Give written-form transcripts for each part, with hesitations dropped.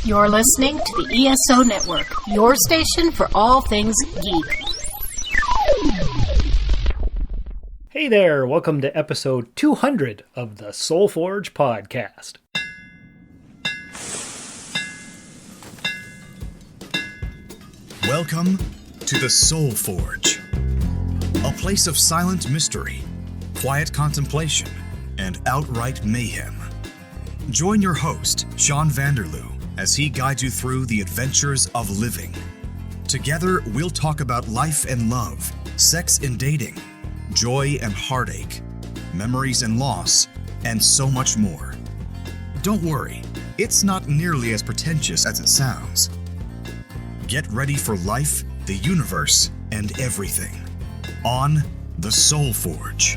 You're listening to the ESO Network, your station for all things geek. Hey there, welcome to episode 200 of the Soul Forge podcast. Welcome to the Soul Forge, a place of silent mystery, quiet contemplation, and outright mayhem. Join your host, Sean Vanderloo, as he guides you through the adventures of living. Together, we'll talk about life and love, sex and dating, joy and heartache, memories and loss, and so much more. Don't worry, it's not nearly as pretentious as it sounds. Get ready for life, the universe, and everything on the Soul Forge.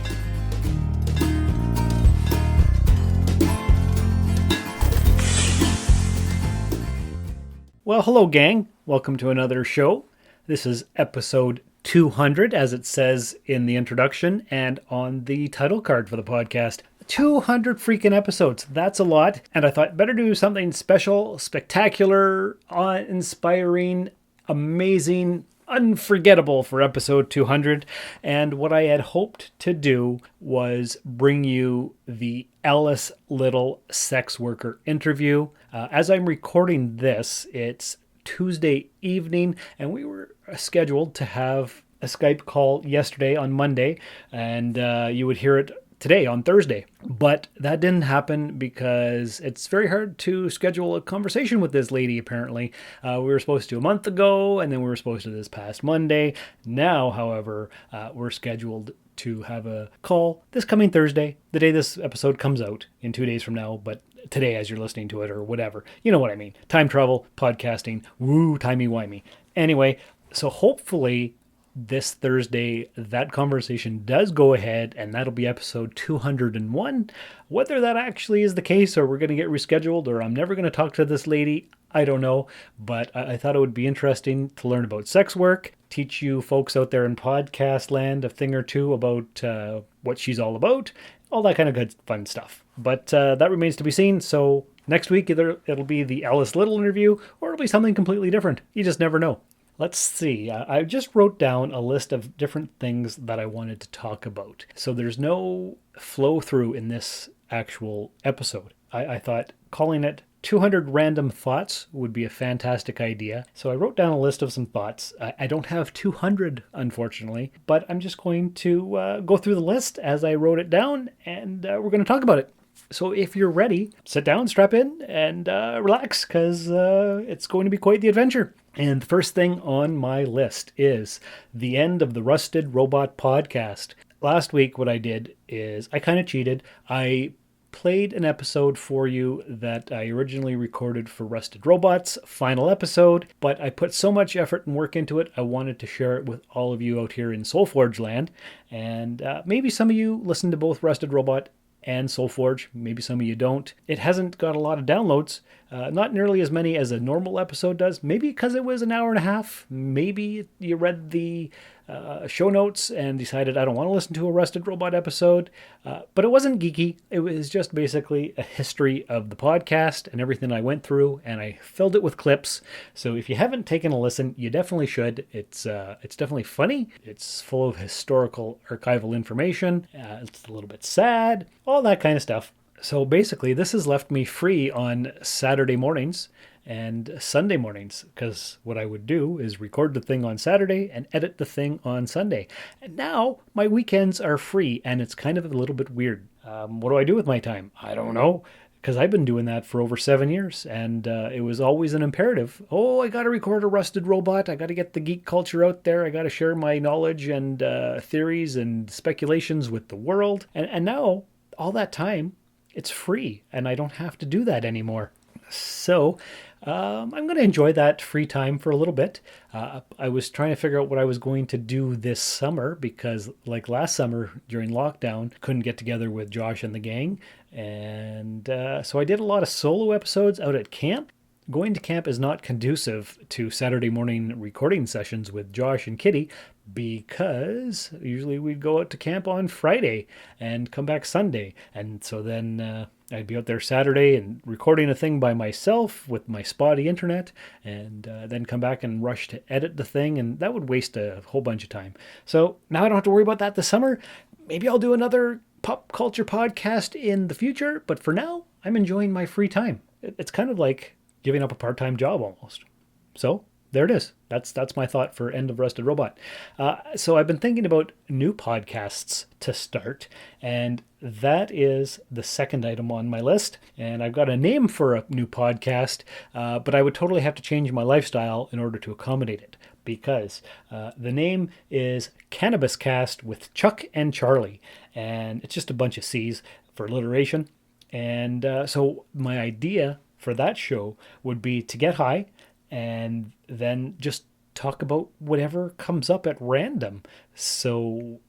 Well, hello gang, welcome to another show. This is episode 200, as it says in the introduction and on the title card for the podcast. 200 freaking episodes. That's a lot. And I thought better do something special, spectacular, awe-inspiring, amazing, unforgettable for episode 200. And what I had hoped to do was bring you the Alice Little sex worker interview. As I'm recording this, it's Tuesday evening, and we were scheduled to have a Skype call yesterday on Monday, and you would hear it today on Thursday. But that didn't happen because it's very hard to schedule a conversation with this lady, apparently. We were supposed to a month ago, and then we were supposed to this past Monday. Now, however, we're scheduled to have a call this coming Thursday, the day this episode comes out, in 2 days from now, but today as you're listening to it or whatever. You know what I mean. Time travel, podcasting, woo, timey-wimey. Anyway, so hopefully this Thursday, that conversation does go ahead, and that'll be episode 201. Whether that actually is the case, or we're going to get rescheduled, or I'm never going to talk to this lady, I don't know. But I thought it would be interesting to learn about sex work, teach you folks out there in podcast land a thing or two about what she's all about, all that kind of good fun stuff. But that remains to be seen. So next week, either it'll be the Alice Little interview, or it'll be something completely different. You just never know. Let's see. I just wrote down a list of different things that I wanted to talk about. So there's no flow through in this actual episode. I thought calling it 200 Random Thoughts would be a fantastic idea. So I wrote down a list of some thoughts. I don't have 200, unfortunately, but I'm just going to go through the list as I wrote it down, and we're going to talk about it. So if you're ready, sit down, strap in, and relax, because it's going to be quite the adventure. And the first thing on my list is the end of the Rusted Robot podcast. Last week, what I did is I kind of cheated. I played an episode for you that I originally recorded for Rusted Robot's final episode, but I put so much effort and work into it, I wanted to share it with all of you out here in Soulforge land. And maybe some of you listen to both Rusted Robot and Soulforge. Maybe some of you don't. It hasn't got a lot of downloads, not nearly as many as a normal episode does. Maybe because it was an hour and a half. Maybe you read the show notes and decided I don't want to listen to a Rusted Robot episode. But it wasn't geeky. It was just basically a history of the podcast and everything I went through, and I filled it with clips. So if you haven't taken a listen, you definitely should. It's definitely funny. It's full of historical archival information. It's a little bit sad, all that kind of stuff. So basically, this has left me free on Saturday mornings and Sunday mornings, because what I would do is record the thing on Saturday and edit the thing on Sunday. And now my weekends are free, and it's kind of a little bit weird. What do I do with my time? I don't know, because I've been doing that for over 7 years, and it was always an imperative. Oh, I got to record a Rusted Robot. I got to get the geek culture out there. I got to share my knowledge and theories and speculations with the world. And now, all that time, it's free, and I don't have to do that anymore. So I'm going to enjoy that free time for a little bit. I was trying to figure out what I was going to do this summer, because like last summer during lockdown, couldn't get together with Josh and the gang. And so I did a lot of solo episodes out at camp. Going to camp is not conducive to Saturday morning recording sessions with Josh and Kitty, because usually we'd go out to camp on Friday and come back Sunday. And so then I'd be out there Saturday and recording a thing by myself with my spotty internet, and then come back and rush to edit the thing, and that would waste a whole bunch of time. So now I don't have to worry about that this summer. Maybe I'll do another pop culture podcast in the future, but for now, I'm enjoying my free time. It's kind of like giving up a part-time job almost. So there it is. That's my thought for End of Rusted Robot. So I've been thinking about new podcasts to start, and that is the second item on my list. And I've got a name for a new podcast, but I would totally have to change my lifestyle in order to accommodate it, because the name is Cannabis Cast with Chuck and Charlie, and it's just a bunch of C's for alliteration. And so my idea for that show would be to get high and then just talk about whatever comes up at random. So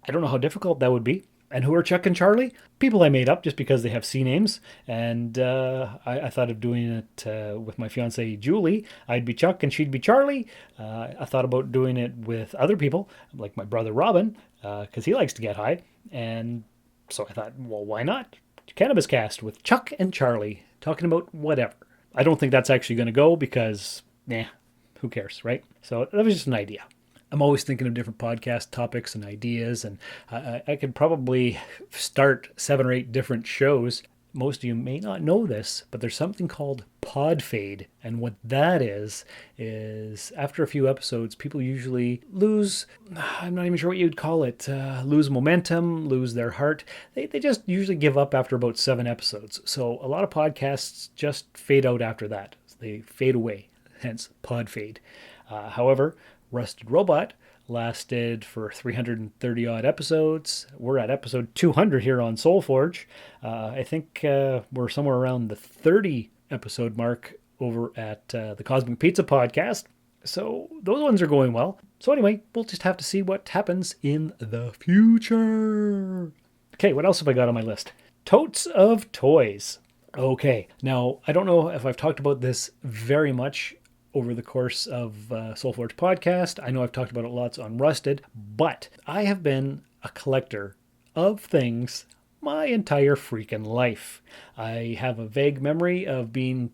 I don't know how difficult that would be. And who are Chuck and Charlie? People I made up just because they have C names. And I thought of doing it with my fiancée, Julie. I'd be Chuck and she'd be Charlie. I thought about doing it with other people, like my brother Robin, because he likes to get high. And so I thought, well, why not? Cannabis Cast with Chuck and Charlie, talking about whatever. I don't think that's actually going to go because, who cares, right? So that was just an idea. I'm always thinking of different podcast topics and ideas, and I could probably start 7 or 8 different shows. Most of you may not know this, but there's something called pod fade. And what that is after a few episodes, people usually lose, I'm not even sure what you'd call it, lose momentum, lose their heart. They just usually give up after about 7 episodes. So a lot of podcasts just fade out after that. They fade away, hence pod fade. However, Rusted Robot lasted for 330 odd episodes. We're at episode 200 here on Soulforge. I think we're somewhere around the 30 episode mark over at the Cosmic Pizza podcast. So those ones are going well. So anyway, we'll just have to see what happens in the future. Okay, what else have I got on my list? Totes of toys. Okay, now I don't know if I've talked about this very much over the course of Soulforge podcast. I know I've talked about it lots on Rusted, but I have been a collector of things my entire freaking life. I have a vague memory of being,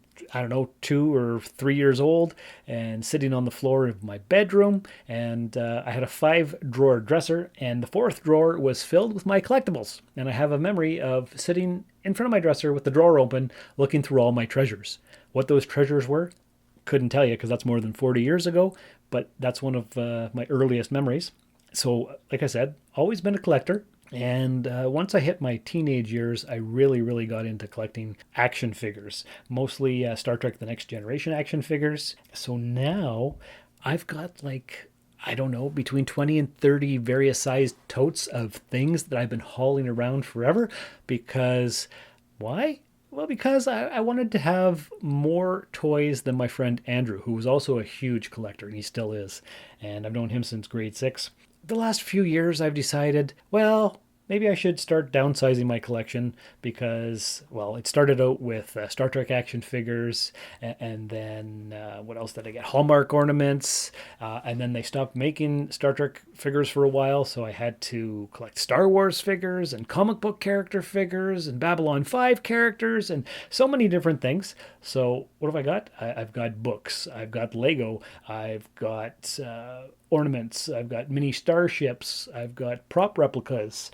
2 or 3 years old and sitting on the floor of my bedroom, and I had a 5-drawer dresser, and the 4th drawer was filled with my collectibles. And I have a memory of sitting in front of my dresser with the drawer open, looking through all my treasures. What those treasures were, couldn't tell you because that's more than 40 years ago, but that's one of my earliest memories. So, like I said, always been a collector. And once I hit my teenage years, I really got into collecting action figures, mostly Star Trek The Next Generation action figures. So now I've got between 20 and 30 various sized totes of things that I've been hauling around forever. Because why? Well, because I wanted to have more toys than my friend Andrew, who was also a huge collector, and he still is. And I've known him since grade 6. The last few years, I've decided, well, maybe I should start downsizing my collection because, well, it started out with Star Trek action figures, and then what else did I get? Hallmark ornaments, and then they stopped making Star Trek figures for a while, so I had to collect Star Wars figures and comic book character figures and Babylon 5 characters and so many different things. So what have I got? I've got books, I've got Lego, I've got ornaments, I've got mini starships, I've got prop replicas.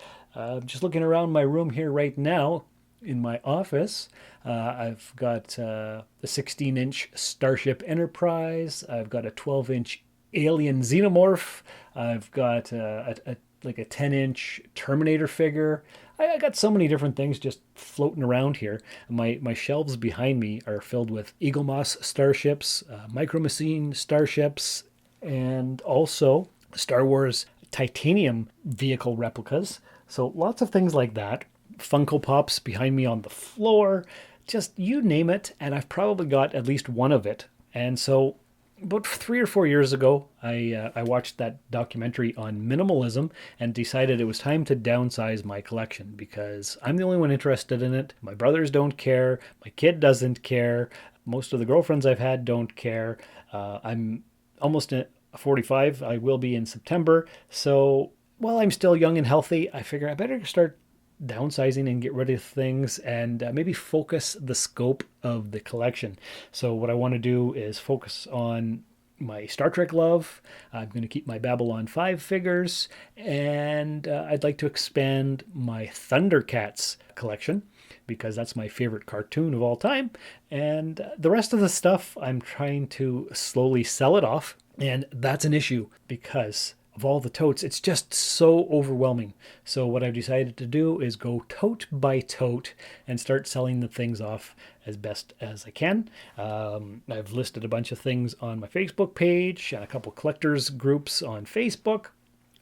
Just looking around my room here right now in my office, I've got a 16-inch Starship Enterprise. I've got a 12-inch Alien Xenomorph. I've got a 10-inch Terminator figure. I got so many different things just floating around here. My shelves behind me are filled with Eagle Moss starships, Micro Machine starships, and also Star Wars titanium vehicle replicas. So lots of things like that. Funko Pops behind me on the floor. Just you name it, and I've probably got at least one of it. And so about 3 or 4 years ago, I watched that documentary on minimalism and decided it was time to downsize my collection because I'm the only one interested in it. My brothers don't care. My kid doesn't care. Most of the girlfriends I've had don't care. I'm almost 45. I will be in September. So while I'm still young and healthy, I figure I better start downsizing and get rid of things and maybe focus the scope of the collection. So what I want to do is focus on my Star Trek love. I'm going to keep my Babylon 5 figures, and I'd like to expand my Thundercats collection because that's my favorite cartoon of all time. And the rest of the stuff, I'm trying to slowly sell it off, and that's an issue because of all the totes, it's just so overwhelming. So what I've decided to do is go tote by tote and start selling the things off as best as I can. I've listed a bunch of things on my Facebook page and a couple collectors groups on Facebook.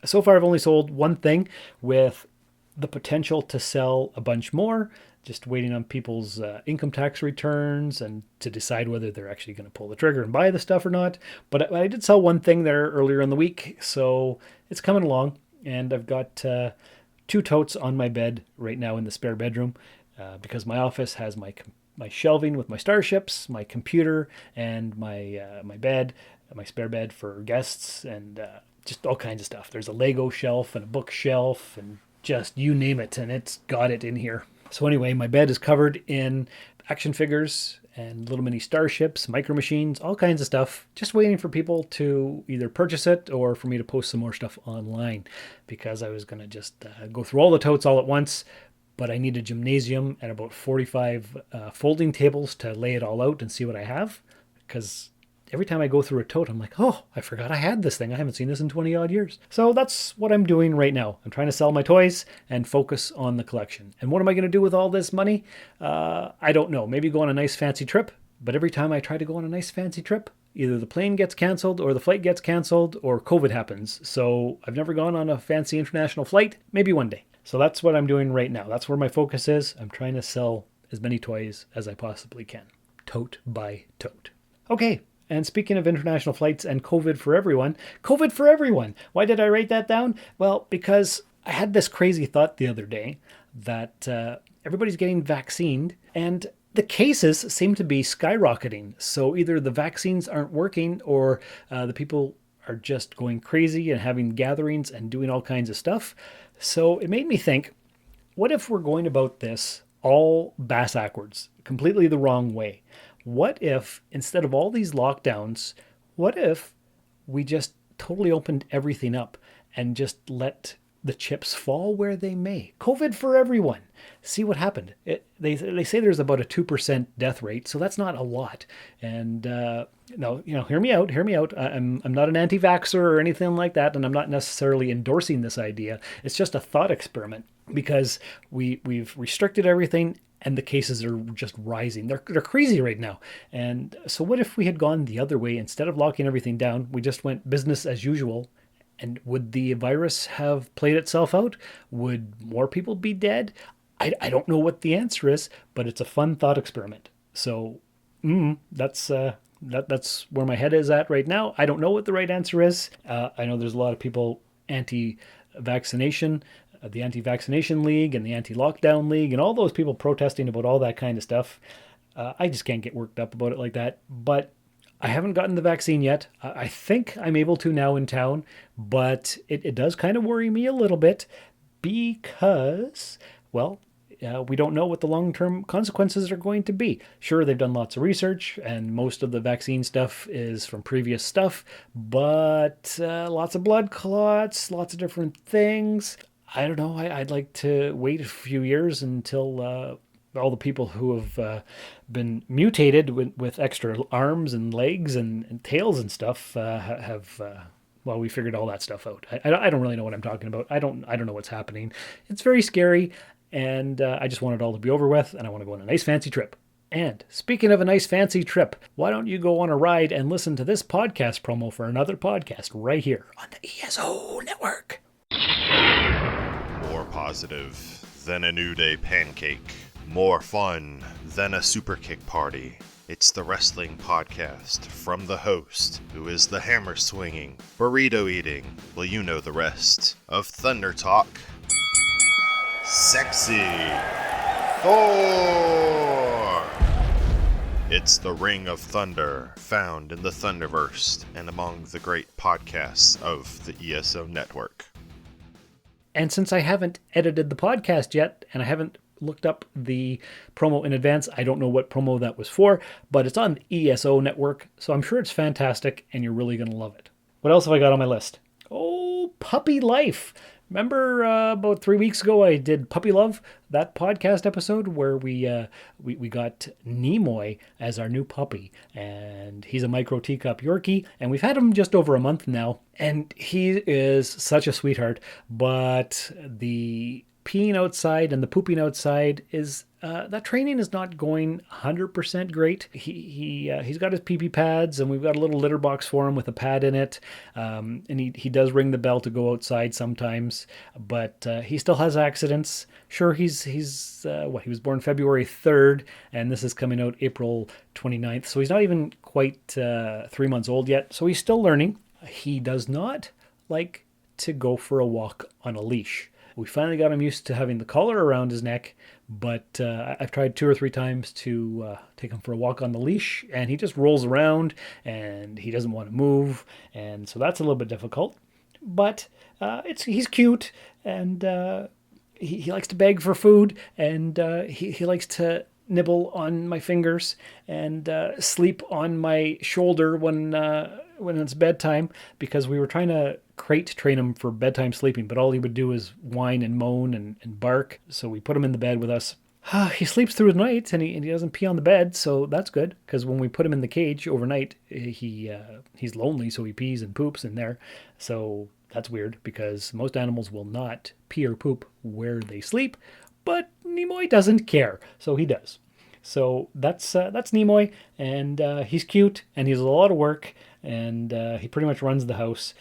So far, I've only sold one thing with the potential to sell a bunch more, just waiting on people's income tax returns and to decide whether they're actually going to pull the trigger and buy the stuff or not. But I did sell one thing there earlier in the week, so it's coming along. And I've got 2 totes on my bed right now in the spare bedroom because my office has my shelving with my starships, my computer, and my bed, my spare bed for guests, and just all kinds of stuff. There's a Lego shelf and a bookshelf and just you name it, and it's got it in here. So anyway, my bed is covered in action figures and little mini starships, micro machines, all kinds of stuff, just waiting for people to either purchase it or for me to post some more stuff online, because I was going to just go through all the totes all at once, but I need a gymnasium and about 45 folding tables to lay it all out and see what I have, because every time I go through a tote, I'm like, oh, I forgot I had this thing. I haven't seen this in 20 odd years. So that's what I'm doing right now. I'm trying to sell my toys and focus on the collection. And what am I going to do with all this money? I don't know. Maybe go on a nice fancy trip. But every time I try to go on a nice fancy trip, either the plane gets canceled or the flight gets canceled or COVID happens. So I've never gone on a fancy international flight. Maybe one day. So that's what I'm doing right now. That's where my focus is. I'm trying to sell as many toys as I possibly can. Tote by tote. Okay. And speaking of international flights and COVID for everyone, why did I write that down? Well, because I had this crazy thought the other day that everybody's getting vaccinated and the cases seem to be skyrocketing. So either the vaccines aren't working or the people are just going crazy and having gatherings and doing all kinds of stuff. So it made me think, what if we're going about this all bass-ackwards, completely the wrong way? What if, instead of all these lockdowns, what if we just totally opened everything up and just let the chips fall where they may? COVID for everyone. See what happened. They say there's about a 2% death rate, so that's not a lot. And no, hear me out. I'm not an anti-vaxxer or anything like that, and I'm not necessarily endorsing this idea. It's just a thought experiment because we've restricted everything. And the cases are just rising. They're crazy right now. And so what if we had gone the other way? Instead of locking everything down, we just went business as usual. And would the virus have played itself out? Would more people be dead? I don't know what the answer is, but it's a fun thought experiment. So that's where my head is at right now. I don't know what the right answer is. I know there's a lot of people anti-vaccination, the Anti-Vaccination League and the Anti-Lockdown League and all those people protesting about all that kind of stuff. I just can't get worked up about it like that. But I haven't gotten the vaccine yet. I think I'm able to now in town, but it does kind of worry me a little bit because, well, we don't know what the long-term consequences are going to be. Sure, they've done lots of research, and most of the vaccine stuff is from previous stuff, but lots of blood clots, lots of different things. I don't know. I'd like to wait a few years until all the people who have been mutated with extra arms and legs and tails and stuff we figured all that stuff out. I don't really know what I'm talking about. I don't know what's happening. It's very scary, and I just want it all to be over with, and I want to go on a nice fancy trip. And speaking of a nice fancy trip, why don't you go on a ride and listen to this podcast promo for another podcast right here on the ESO Network. More positive than a New Day pancake. More fun than a super kick party. It's the wrestling podcast from the host, who is the hammer swinging, burrito eating, well, you know the rest, of Thunder Talk. Sexy Thor! It's the Ring of Thunder, found in the Thunderverse and among the great podcasts of the ESO Network. And since I haven't edited the podcast yet, and I haven't looked up the promo in advance, I don't know what promo that was for, but it's on the ESO network, so I'm sure it's fantastic, and you're really going to love it. What else have I got on my list? Oh, Puppy Life. Remember about 3 weeks ago I did Puppy Love, that podcast episode where we got Nimoy as our new puppy, and he's a micro teacup Yorkie, and we've had him just over a month now, and he is such a sweetheart, but the peeing outside and the pooping outside is that training is not going 100% great. He's got his pee-pee pads, and we've got a little litter box for him with a pad in it, and he does ring the bell to go outside sometimes, but he still has accidents. Sure, he was born February 3rd, and this is coming out April 29th, so he's not even quite 3 months old yet, so he's still learning. He does not like to go for a walk on a leash. We finally got him used to having the collar around his neck, but I've tried 2 or 3 times to take him for a walk on the leash, and he just rolls around, and he doesn't want to move, and so that's a little bit difficult. But he's cute, and he likes to beg for food, and he likes to nibble on my fingers and sleep on my shoulder when it's bedtime, because we were trying to crate train him for bedtime sleeping, but all he would do is whine and moan and bark. So we put him in the bed with us. He sleeps through the night, and he doesn't pee on the bed, so that's good, because when we put him in the cage overnight, he's lonely, so he pees and poops in there. So that's weird, because most animals will not pee or poop where they sleep, but Nimoy doesn't care, so he does. So that's Nimoy, and he's cute, and he's a lot of work, and he pretty much runs the house.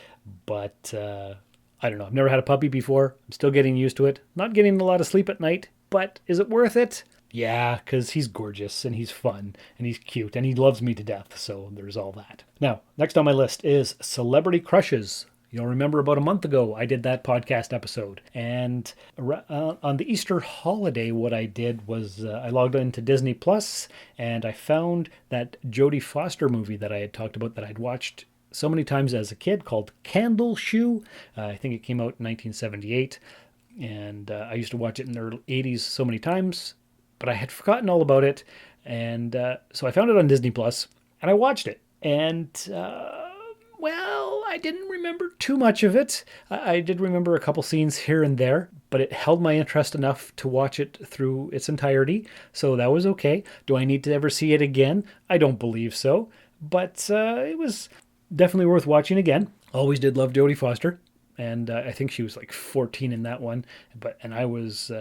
But I don't know. I've never had a puppy before. I'm still getting used to it. Not getting a lot of sleep at night, but is it worth it? Yeah, because he's gorgeous, and he's fun, and he's cute, and he loves me to death. So there's all that. Now, next on my list is Celebrity Crushes. You'll remember about a month ago, I did that podcast episode. And on the Easter holiday, what I did was I logged into Disney Plus, and I found that Jodie Foster movie that I had talked about that I'd watched so many times as a kid, called Candle Shoe. I think it came out in 1978. And I used to watch it in the early 80s so many times, but I had forgotten all about it. And so I found it on Disney Plus, and I watched it. And well, I didn't remember too much of it. I did remember a couple scenes here and there, but it held my interest enough to watch it through its entirety, so that was okay. Do I need to ever see it again? I don't believe so, but it was definitely worth watching again. Always did love Jodie Foster, and I think she was like 14 in that one, and I was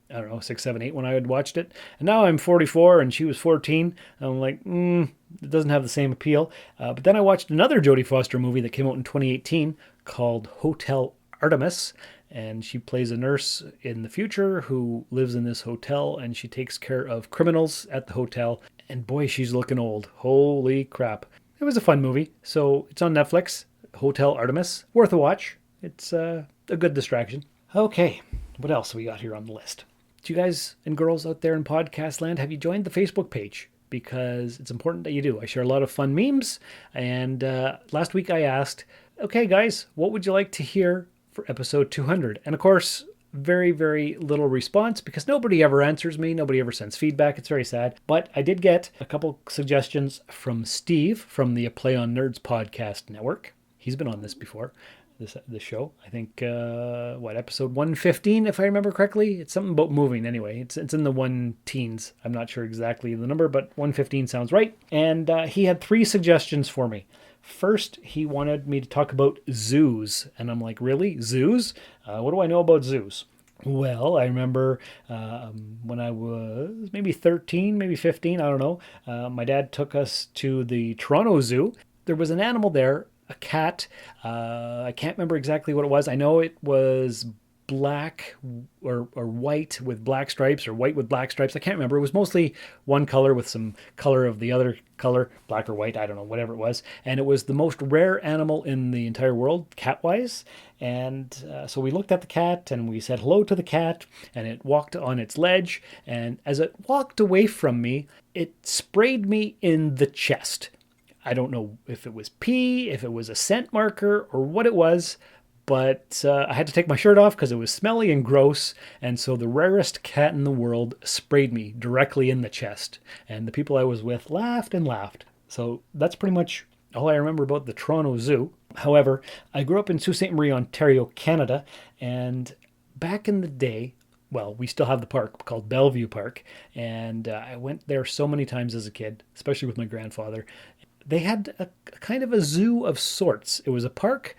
I don't know, 6, 7, 8 when I had watched it. And now I'm 44 and she was 14. I'm like, it doesn't have the same appeal. But then I watched another Jodie Foster movie that came out in 2018 called Hotel Artemis. And she plays a nurse in the future who lives in this hotel, and she takes care of criminals at the hotel. And boy, she's looking old. Holy crap. It was a fun movie. So it's on Netflix, Hotel Artemis. Worth a watch. It's a good distraction. Okay, what else we got here on the list? Do you guys and girls out there in podcast land, have you joined the Facebook page? Because it's important that you do. I share a lot of fun memes. And last week I asked, okay, guys, what would you like to hear for episode 200? And of course, very, very little response because nobody ever answers me. Nobody ever sends feedback. It's very sad. But I did get a couple suggestions from Steve from the Play on Nerds podcast network. He's been on this before. This show, I think, episode 115, if I remember correctly. It's something about moving anyway. It's in the 1-teens. I'm not sure exactly the number, but 115 sounds right. And he had 3 suggestions for me. First, he wanted me to talk about zoos. And I'm like, really? Zoos? What do I know about zoos? Well, I remember when I was maybe 13, maybe 15, I don't know. My dad took us to the Toronto Zoo. There was an animal there, a cat. I can't remember exactly what it was. I know it was black or white with black stripes, or white with black stripes. I can't remember. It was mostly one color with some color of the other color, black or white, I don't know, whatever it was. And it was the most rare animal in the entire world, cat-wise. And so we looked at the cat and we said hello to the cat, and it walked on its ledge. And as it walked away from me, it sprayed me in the chest. I don't know if it was pee, if it was a scent marker, or what it was, but I had to take my shirt off because it was smelly and gross, and so the rarest cat in the world sprayed me directly in the chest, and the people I was with laughed and laughed. So that's pretty much all I remember about the Toronto Zoo. However, I grew up in Sault Ste. Marie, Ontario, Canada, and back in the day, well, we still have the park called Bellevue Park, and I went there so many times as a kid, especially with my grandfather. They had a kind of a zoo of sorts. It was a park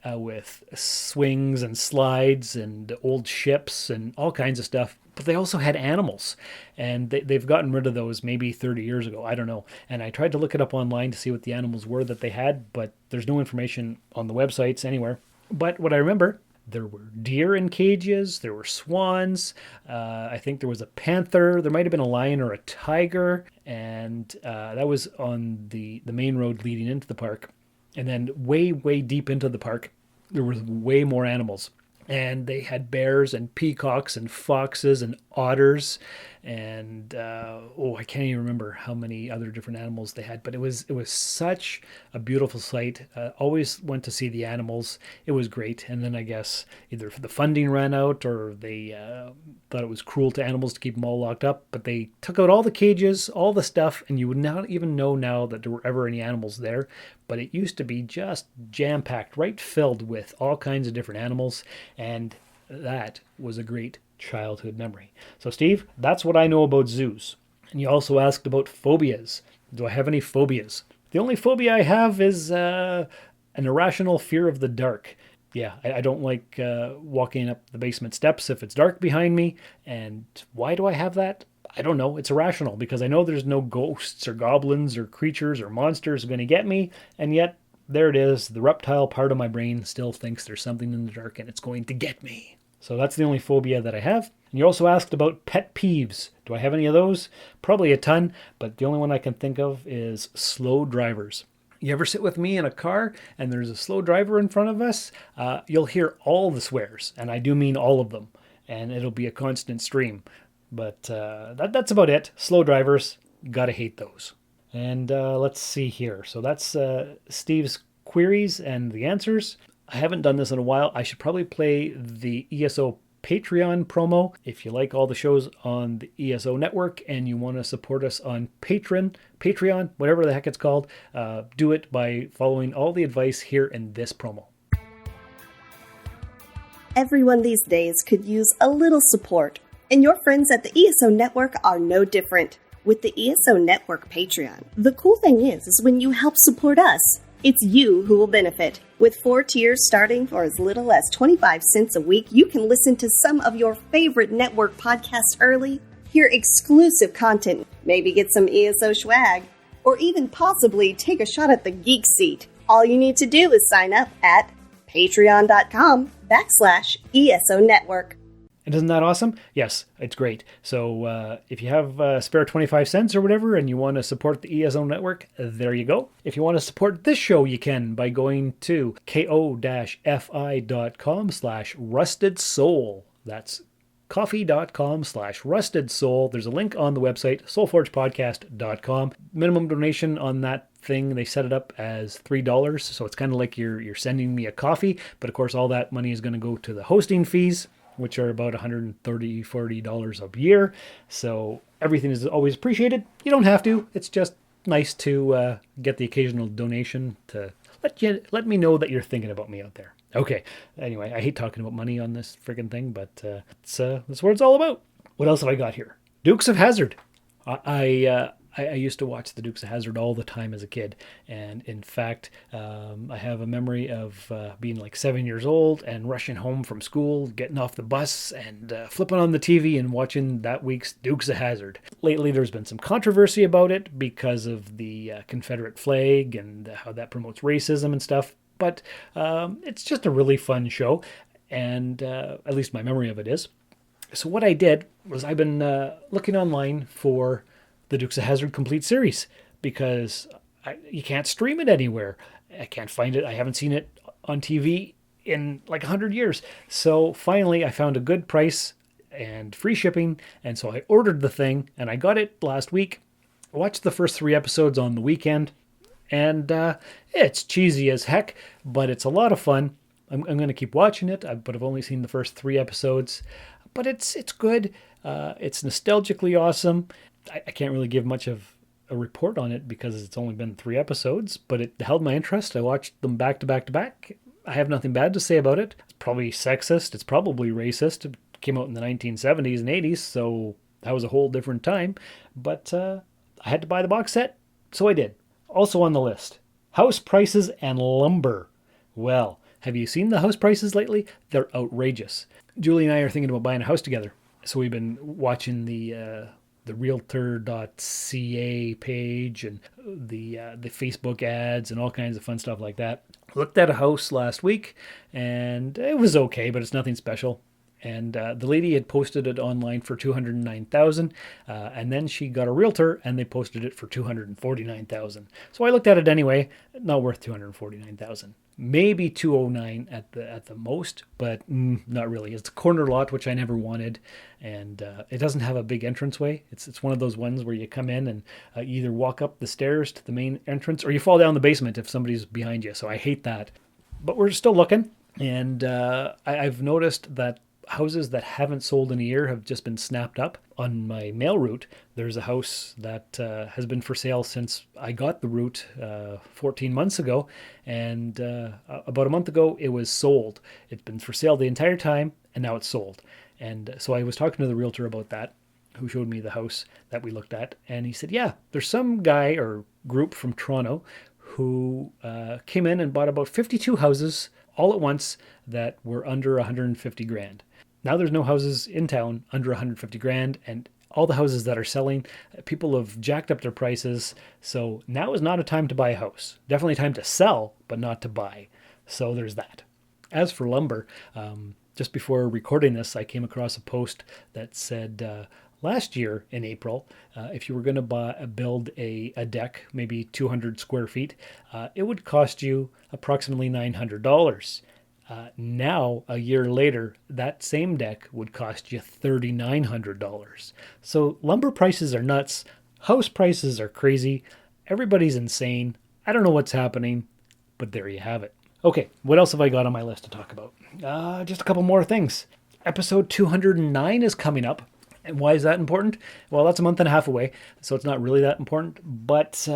with swings and slides and old ships and all kinds of stuff. But they also had animals, and they've gotten rid of those maybe 30 years ago. I don't know. And I tried to look it up online to see what the animals were that they had, but there's no information on the websites anywhere. But what I remember, there were deer in cages, there were swans, I think there was a panther, there might have been a lion or a tiger, and that was on the main road leading into the park. And then way, way deep into the park, there was way more animals. And they had bears and peacocks and foxes and otters and I can't even remember how many other different animals they had, but it was such a beautiful sight. Always went to see the animals. It was great. And then I guess either the funding ran out or they thought it was cruel to animals to keep them all locked up, but they took out all the cages, all the stuff, and you would not even know now that there were ever any animals there. But it used to be just jam-packed, right, filled with all kinds of different animals, and that was a great childhood memory. So Steve, that's what I know about zoos. And you also asked about phobias. Do I have any phobias? The only phobia I have is an irrational fear of the dark. Yeah, I don't like walking up the basement steps if it's dark behind me. And why do I have that? I don't know. It's irrational because I know there's no ghosts or goblins or creatures or monsters going to get me. And yet, there it is. The reptile part of my brain still thinks there's something in the dark and it's going to get me. So that's the only phobia that I have. And you also asked about pet peeves. Do I have any of those? Probably a ton, but the only one I can think of is slow drivers. You ever sit with me in a car and there's a slow driver in front of us? You'll hear all the swears, and I do mean all of them. And it'll be a constant stream. But that's about it. Slow drivers, gotta hate those. And let's see here. So that's Steve's queries and the answers. I haven't done this in a while. I should probably play the ESO Patreon promo. If you like all the shows on the ESO network and you want to support us on Patreon, whatever the heck it's called, do it by following all the advice here in this promo. Everyone these days could use a little support, and your friends at the ESO network are no different. With the ESO network Patreon, the cool thing is when you help support us, it's you who will benefit. With 4 tiers starting for as little as 25 cents a week, you can listen to some of your favorite network podcasts early, hear exclusive content, maybe get some ESO swag, or even possibly take a shot at the geek seat. All you need to do is sign up at patreon.com/ESO network. And isn't that awesome? Yes, it's great. So if you have a spare 25 cents or whatever and you want to support the ESO network, there you go. If you want to support this show, you can by going to ko-fi.com/rustedsoul. That's coffee.com/rustedsoul. There's a link on the website, soulforgepodcast.com. Minimum donation on that thing, they set it up as $3. So it's kind of like you're sending me a coffee. But of course, all that money is going to go to the hosting fees, which are about $130-$140 a year. So everything is always appreciated. You don't have to. It's just nice to get the occasional donation to let me know that you're thinking about me out there. Okay. Anyway, I hate talking about money on this friggin' thing, but that's what it's all about. What else have I got here? Dukes of Hazzard. I used to watch the Dukes of Hazzard all the time as a kid. And in fact, I have a memory of being like 7 years old and rushing home from school, getting off the bus and flipping on the TV and watching that week's Dukes of Hazzard. Lately, there's been some controversy about it because of the Confederate flag and how that promotes racism and stuff. But it's just a really fun show. And at least my memory of it is. So what I did was I've been looking online for the Dukes of Hazzard complete series because you can't stream it anywhere. I can't find it. I haven't seen it on TV in like 100 years. So finally I found a good price and free shipping. And so I ordered the thing and I got it last week. I watched the first 3 episodes on the weekend and it's cheesy as heck, but it's a lot of fun. I'm going to keep watching it, but I've only seen the first 3 episodes. But it's good. It's nostalgically awesome. I can't really give much of a report on it because it's only been 3 episodes, but it held my interest. I watched them back to back to back. I have nothing bad to say about it. It's probably sexist. It's probably racist. It came out in the 1970s and 80s, so that was a whole different time. But I had to buy the box set, so I did. Also on the list, house prices and lumber. Well, have you seen the house prices lately? They're outrageous. Julie and I are thinking about buying a house together. So we've been watching the realtor.ca page and the Facebook ads and all kinds of fun stuff like that. Looked at a house last week and it was okay, but it's nothing special. And the lady had posted it online for $209,000, and then she got a realtor and they posted it for $249,000. So I looked at it anyway. Not worth $249,000. Maybe $209 at the most, but not really. It's a corner lot, which I never wanted, and it doesn't have a big entranceway. It's one of those ones where you come in and you either walk up the stairs to the main entrance or you fall down the basement if somebody's behind you. So I hate that. But we're still looking, and I've noticed that houses that haven't sold in a year have just been snapped up. On my mail route, there's a house that has been for sale since I got the route 14 months ago, and about a month ago it was sold. It's been for sale the entire time, and now it's sold. And so I was talking to the realtor about that, who showed me the house that we looked at, and he said, yeah, there's some guy or group from Toronto who came in and bought about 52 houses all at once that were under 150 grand. Now there's no houses in town under 150 grand, and all the houses that are selling, people have jacked up their prices. So now is not a time to buy a house. Definitely a time to sell, but not to buy. So there's that. As for lumber, just before recording this, I came across a post that said last year in April, if you were going to build a deck, maybe 200 square feet, it would cost you approximately $900. Now, a year later, that same deck would cost you $3,900. So lumber prices are nuts. House prices are crazy. Everybody's insane. I don't know what's happening, but there you have it. Okay, what else have I got on my list to talk about? Just a couple more things. Episode 209 is coming up. And why is that important? Well, that's a month and a half away, so it's not really that important. But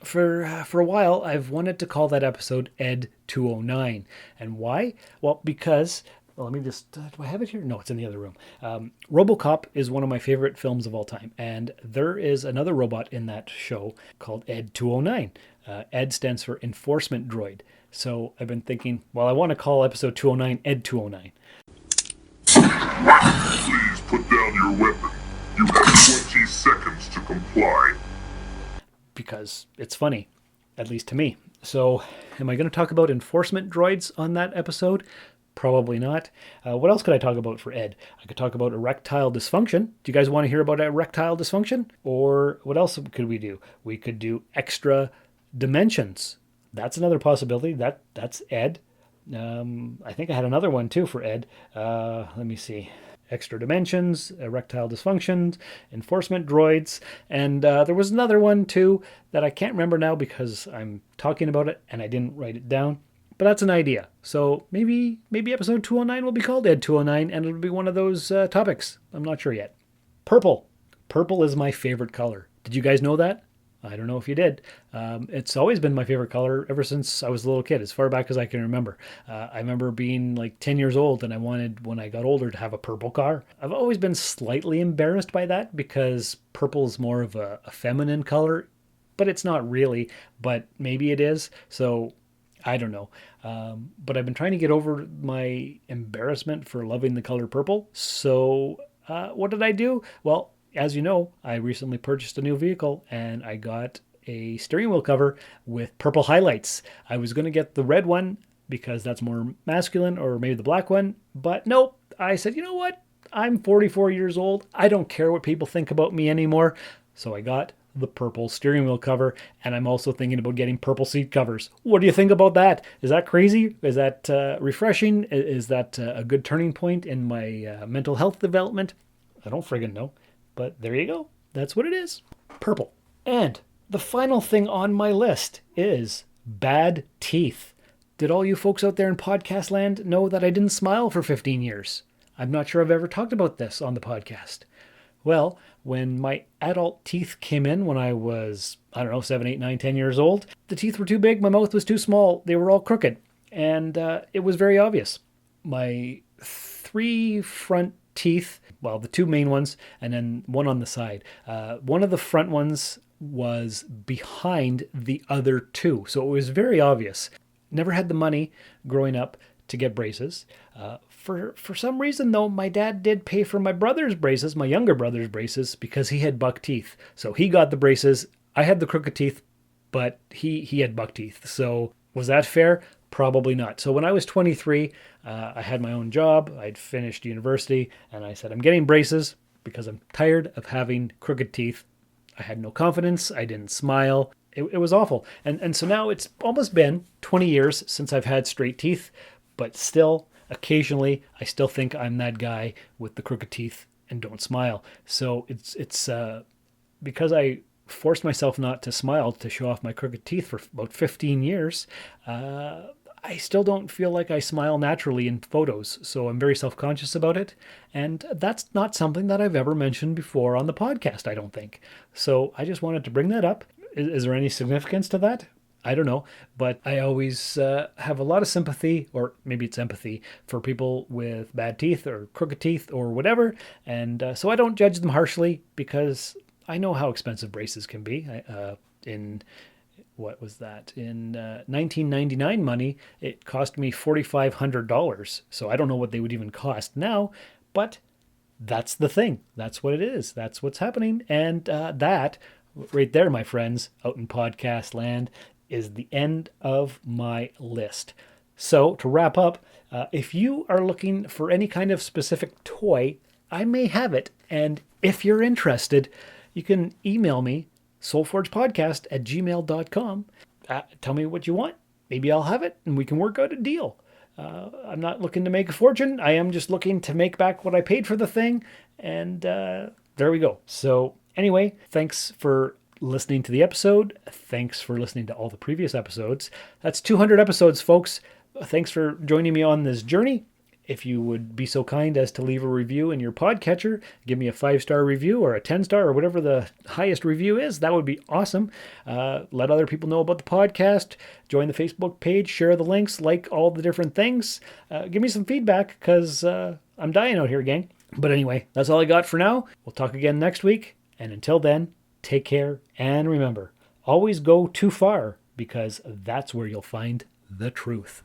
for a while, I've wanted to call that episode Ed 209. And why? Well, because, let me just, do I have it here? No, it's in the other room. RoboCop is one of my favorite films of all time. And there is another robot in that show called Ed 209. Ed stands for Enforcement Droid. So I've been thinking, well, I want to call episode 209 Ed 209. Please put down your weapon. You have 20 seconds to comply. Because it's funny, at least to me. So am I going to talk about enforcement droids on that episode? Probably not. What else could I talk about for Ed? I could talk about erectile dysfunction. Do you guys want to hear about erectile dysfunction? Or what else could we do? We could do extra dimensions. That's another possibility. That's Ed. I think I had another one too for Ed. Let me see. Extra dimensions, erectile dysfunctions, enforcement droids, and there was another one too that I can't remember now because I'm talking about it and I didn't write it down. But that's an idea. So maybe episode 209 will be called Ed 209 and it'll be one of those topics. I'm not sure yet. Purple. Purple is my favorite color. Did you guys know that? I don't know if you did. It's always been my favorite color ever since I was a little kid, as far back as I can remember. I remember being like 10 years old and I wanted, when I got older, to have a purple car. I've always been slightly embarrassed by that because purple is more of a feminine color, but it's not really, but maybe it is. So I don't know. But I've been trying to get over my embarrassment for loving the color purple. So what did I do? Well, as you know, I recently purchased a new vehicle and I got a steering wheel cover with purple highlights. I was going to get the red one because that's more masculine, or maybe the black one, but nope. I said, you know what? I'm 44 years old. I don't care what people think about me anymore. So I got the purple steering wheel cover, and I'm also thinking about getting purple seat covers. What do you think about that? Is that crazy? Is that refreshing? Is that a good turning point in my mental health development? I don't friggin' know. But there you go. That's what it is. Purple. And the final thing on my list is bad teeth. Did all you folks out there in podcast land know that I didn't smile for 15 years? I'm not sure I've ever talked about this on the podcast. Well, when my adult teeth came in when I was, 7, 8, 9, 10 years old, the teeth were too big, my mouth was too small, they were all crooked, and it was very obvious. My 3 front teeth, well, the 2 main ones, and then one on the side. One of the front ones was behind the other 2, so it was very obvious. Never had the money growing up to get braces. For some reason, though, my dad did pay for my brother's braces, my younger brother's braces, because he had buck teeth. So he got the braces. I had the crooked teeth, but he had buck teeth. So was that fair? Probably not. So when I was 23, I had my own job. I'd finished university, and I said, I'm getting braces because I'm tired of having crooked teeth. I had no confidence. I didn't smile. It was awful. And so now it's almost been 20 years since I've had straight teeth, but still, occasionally, I still think I'm that guy with the crooked teeth and don't smile. So it's because I forced myself not to smile to show off my crooked teeth for about 15 years, I still don't feel like I smile naturally in photos. So I'm very self-conscious about it. And that's not something that I've ever mentioned before on the podcast, I don't think. So I just wanted to bring that up. Is there any significance to that? I don't know, but I always have a lot of sympathy, or maybe it's empathy, for people with bad teeth or crooked teeth or whatever. And so I don't judge them harshly because I know how expensive braces can be. In 1999 money, it cost me $4,500. So I don't know what they would even cost now, but that's the thing. That's what it is. That's what's happening. And that right there, my friends, out in podcast land, is the end of my list. So to wrap up, if you are looking for any kind of specific toy, I may have it. And if you're interested, you can email me, soulforgepodcast@gmail.com. Tell me what you want. Maybe I'll have it and we can work out a deal. I'm not looking to make a fortune. I am just looking to make back what I paid for the thing. And there we go. So anyway, thanks for listening to the episode. Thanks for listening to all the previous episodes. That's 200 episodes, folks. Thanks for joining me on this journey. If you would be so kind as to leave a review in your podcatcher, give me a 5-star review or a 10-star or whatever the highest review is, that would be awesome. Let other people know about the podcast. Join the Facebook page. Share the links. Like all the different things. Give me some feedback because I'm dying out here, gang. But anyway, that's all I got for now. We'll talk again next week. And until then, take care and remember, always go too far because that's where you'll find the truth.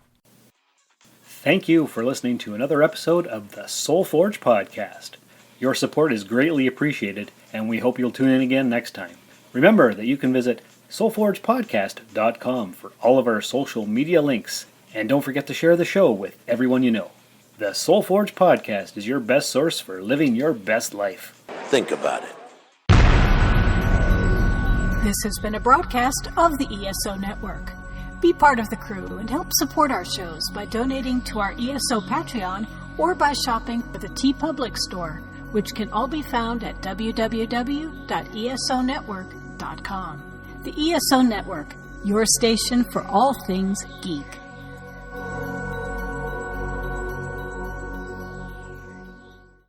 Thank you for listening to another episode of the Soul Forge Podcast. Your support is greatly appreciated, and we hope you'll tune in again next time. Remember that you can visit soulforgepodcast.com for all of our social media links, and don't forget to share the show with everyone you know. The Soul Forge Podcast is your best source for living your best life. Think about it. This has been a broadcast of the ESO Network. Be part of the crew and help support our shows by donating to our ESO Patreon or by shopping at the TeePublic store, which can all be found at www.esonetwork.com. The ESO Network, your station for all things geek.